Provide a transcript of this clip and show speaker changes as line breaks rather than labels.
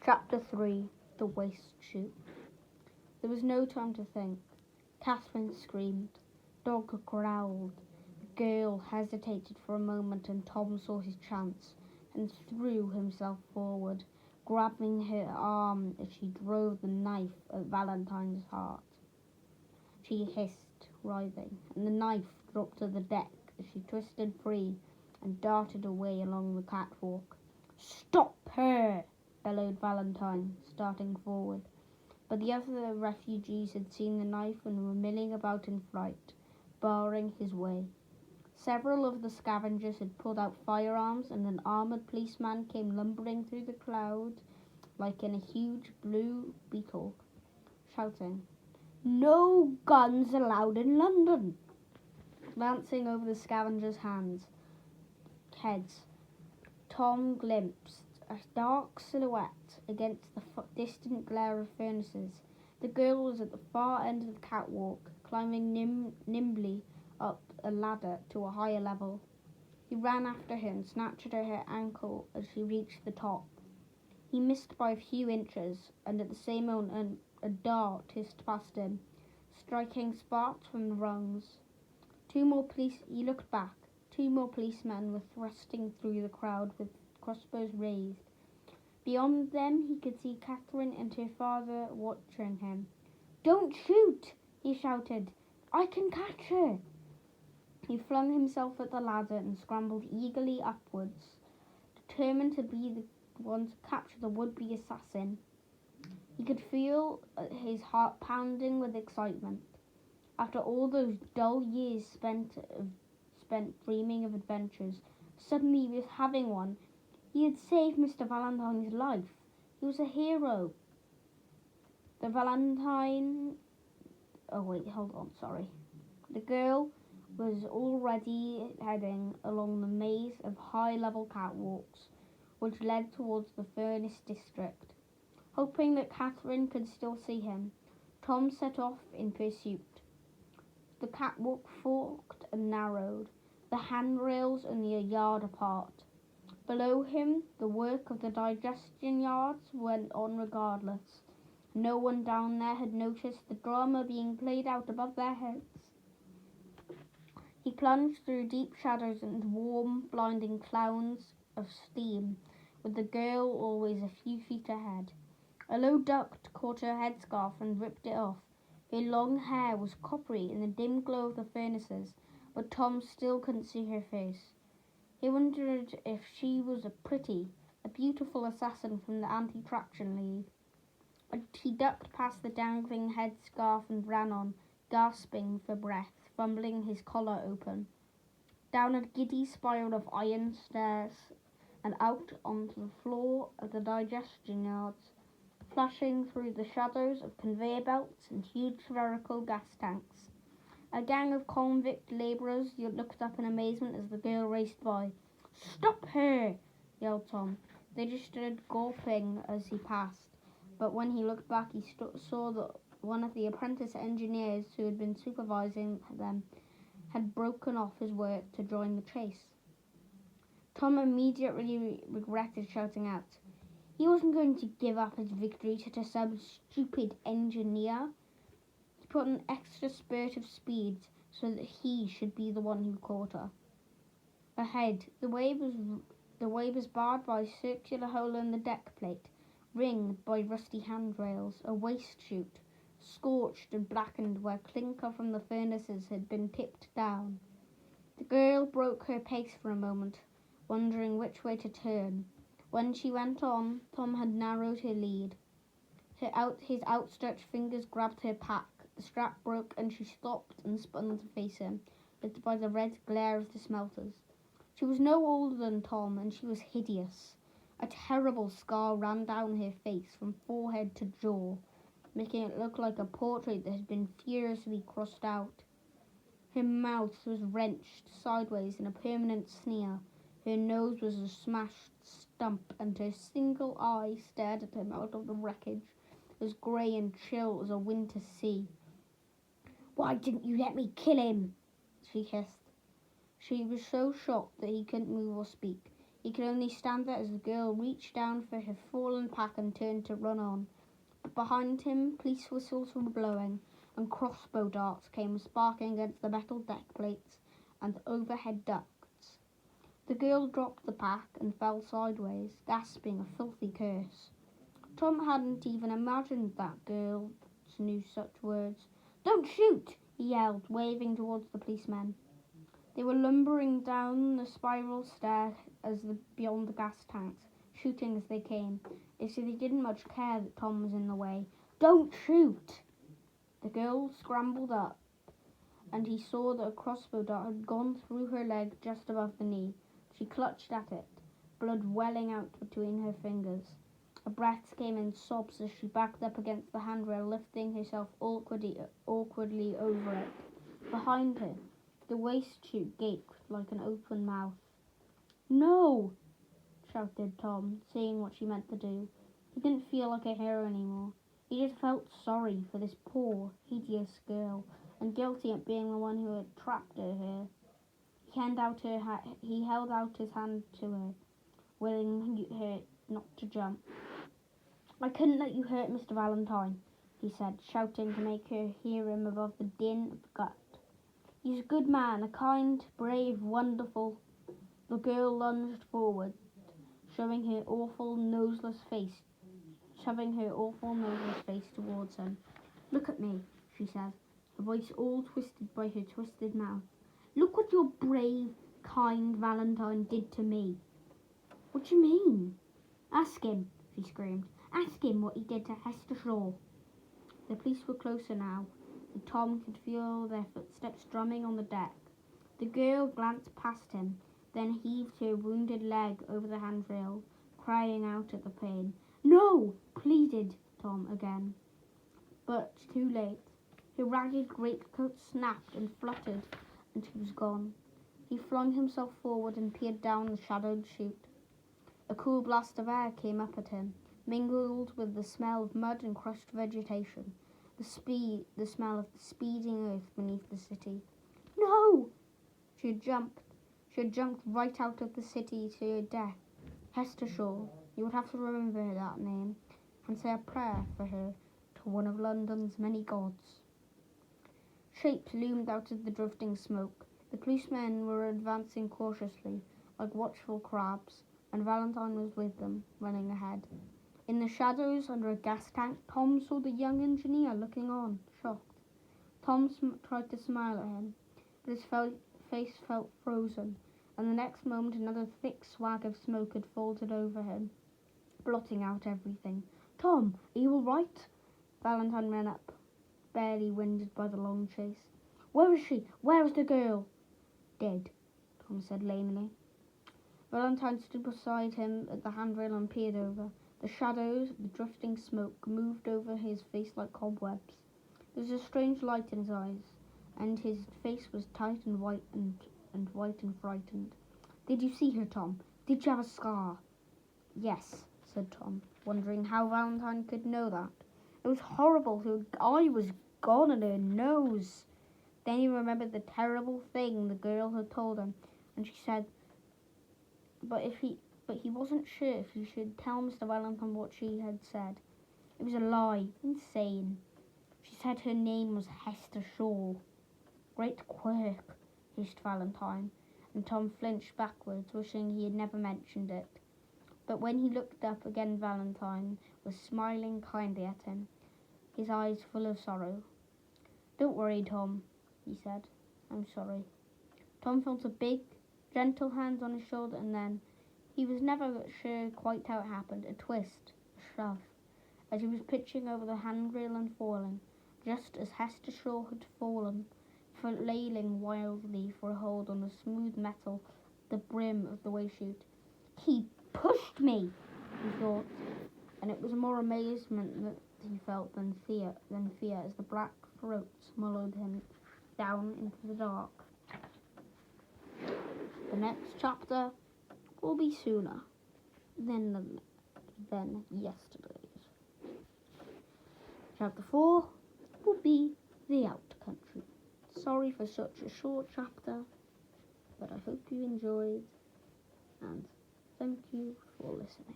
Chapter 3. The Waste Chute. There was no time to think. Catherine screamed. Dog growled. The girl hesitated for a moment, and Tom saw his chance and threw himself forward, grabbing her arm as she drove the knife at Valentine's heart. She hissed, writhing, and the knife dropped to the deck as she twisted free and darted away along the catwalk. "Stop her!" bellowed Valentine, starting forward. But the other refugees had seen the knife and were milling about in fright, barring his way. Several of the scavengers had pulled out firearms, and an armoured policeman came lumbering through the clouds like in a huge blue beetle, shouting, "No guns allowed in London!" Glancing over the scavengers' heads, Tom glimpsed a dark silhouette against the distant glare of furnaces. The girl was at the far end of the catwalk, climbing nimbly up a ladder to a higher level. He ran after her and snatched at her ankle as she reached the top. He missed by a few inches, and at the same moment a dart hissed past him, striking sparks from the rungs. He looked back. 2 more policemen were thrusting through the crowd with crossbows raised. Beyond them he could see Catherine and her father watching him. "Don't shoot!" he shouted. "I can catch her!" He flung himself at the ladder and scrambled eagerly upwards, determined to be the one to capture the would-be assassin. He could feel his heart pounding with excitement. After all those dull years spent dreaming of adventures, suddenly he was having one. He had saved Mr. Valentine's life. He was a hero. The girl was already heading along the maze of high-level catwalks which led towards the furnace district. Hoping that Catherine could still see him, Tom set off in pursuit. The catwalk forked and narrowed, the handrails only a yard apart. Below him, the work of the digestion yards went on regardless. No one down there had noticed the drama being played out above their heads. He plunged through deep shadows and warm, blinding clouds of steam, with the girl always a few feet ahead. A low duct caught her headscarf and ripped it off. Her long hair was coppery in the dim glow of the furnaces, but Tom still couldn't see her face. He wondered if she was a beautiful assassin from the Anti-Traction League. He ducked past the dangling headscarf and ran on, gasping for breath, fumbling his collar open. Down a giddy spiral of iron stairs and out onto the floor of the digestion yards, flashing through the shadows of conveyor belts and huge spherical gas tanks. A gang of convict labourers looked up in amazement as the girl raced by. "Stop her!" yelled Tom. They just stood gawping as he passed, but when he looked back he saw that one of the apprentice engineers who had been supervising them had broken off his work to join the chase. Tom immediately regretted shouting out. He wasn't going to give up his victory to some stupid engineer. He put an extra spurt of speed so that he should be the one who caught her. Ahead, the way was barred by a circular hole in the deck plate, ringed by rusty handrails, a waste chute, scorched and blackened where clinker from the furnaces had been tipped down. The girl broke her pace for a moment, wondering which way to turn. When she went on, Tom had narrowed her lead. His outstretched fingers grabbed her pack. The strap broke and she stopped and spun to face him, lit by the red glare of the smelters. She was no older than Tom, and she was hideous. A terrible scar ran down her face from forehead to jaw, making it look like a portrait that had been furiously crossed out. Her mouth was wrenched sideways in a permanent sneer. Her nose was a smashed stump, and her single eye stared at him out of the wreckage, as grey and chill as a winter sea. "Why didn't you let me kill him?" she hissed. She was so shocked that he couldn't move or speak. He could only stand there as the girl reached down for her fallen pack and turned to run on. But behind him, police whistles were blowing, and crossbow darts came sparking against the metal deck plates and the overhead ducts. The girl dropped the pack and fell sideways, gasping a filthy curse. Tom hadn't even imagined that girls knew such words. "Don't shoot!" he yelled, waving towards the policemen. They were lumbering down the spiral stair beyond the gas tanks, shooting as they came, as if they didn't much care that Tom was in the way. "Don't shoot!" The girl scrambled up, and he saw that a crossbow dart had gone through her leg just above the knee. She clutched at it, blood welling out between her fingers. Her breath came in sobs as she backed up against the handrail, lifting herself awkwardly over it. Behind her, the waste chute gaped like an open mouth. "No!" shouted Tom, seeing what she meant to do. He didn't feel like a hero anymore. He just felt sorry for this poor, hideous girl, and guilty at being the one who had trapped her here. He held out his hand to her, willing her not to jump. "I couldn't let you hurt Mr. Valentine," he said, shouting to make her hear him above the din of the gut. "He's a good man, a kind, brave, wonderful." The girl lunged forward, shoving her awful noseless face towards him. "Look at me," she said, her voice all twisted by her twisted mouth. "Look what your brave, kind Valentine did to me." "What do you mean?" "Ask him," she screamed. "Ask him what he did to Hester Shaw." The police were closer now, and Tom could feel their footsteps drumming on the deck. The girl glanced past him, then heaved her wounded leg over the handrail, crying out at the pain. "No!" pleaded Tom again. But too late. Her ragged greatcoat snapped and fluttered, and he was gone. He flung himself forward and peered down the shadowed chute. A cool blast of air came up at him, mingled with the smell of mud and crushed vegetation, the smell of the speeding earth beneath the city. "No!" She had jumped right out of the city to her death. Hester Shaw. You would have to remember that name and say a prayer for her to one of London's many gods. Shapes loomed out of the drifting smoke. The policemen were advancing cautiously, like watchful crabs, and Valentine was with them, running ahead. In the shadows under a gas tank, Tom saw the young engineer looking on, shocked. Tom tried to smile at him, but his face felt frozen, and the next moment another thick swag of smoke had folded over him, blotting out everything. "Tom, are you all right?" Valentine ran up, barely winded by the long chase. "Where is she? Where is the girl?" "Dead," Tom said lamely. Valentine stood beside him at the handrail and peered over. The shadows, the drifting smoke, moved over his face like cobwebs. There was a strange light in his eyes, and his face was tight and white and frightened. "Did you see her, Tom? Did she have a scar?" "Yes," said Tom, wondering how Valentine could know that. It was horrible. Her eye was gone and her nose. Then he remembered the terrible thing the girl had told him, and she said, but he wasn't sure if he should tell Mr. Valentine what she had said. It was a lie. Insane. She said her name was Hester Shaw. Great quirk, hissed Valentine, and Tom flinched backwards, wishing he had never mentioned it. But when he looked up again, Valentine was smiling kindly at him, his eyes full of sorrow. "Don't worry, Tom," he said. "I'm sorry." Tom felt a big, gentle hand on his shoulder, and then, he was never sure quite how it happened, a twist, a shove, as he was pitching over the handrail and falling, just as Hester Shaw had fallen, flailing wildly for a hold on the smooth metal at the brim of the way chute. "He pushed me," he thought, and it was more amazement that he felt than fear as the black throat swallowed him down into the dark. The next chapter will be sooner than yesterday's. Chapter 4 will be the out country. Sorry for such a short chapter, but I hope you enjoyed, and Thank you for listening.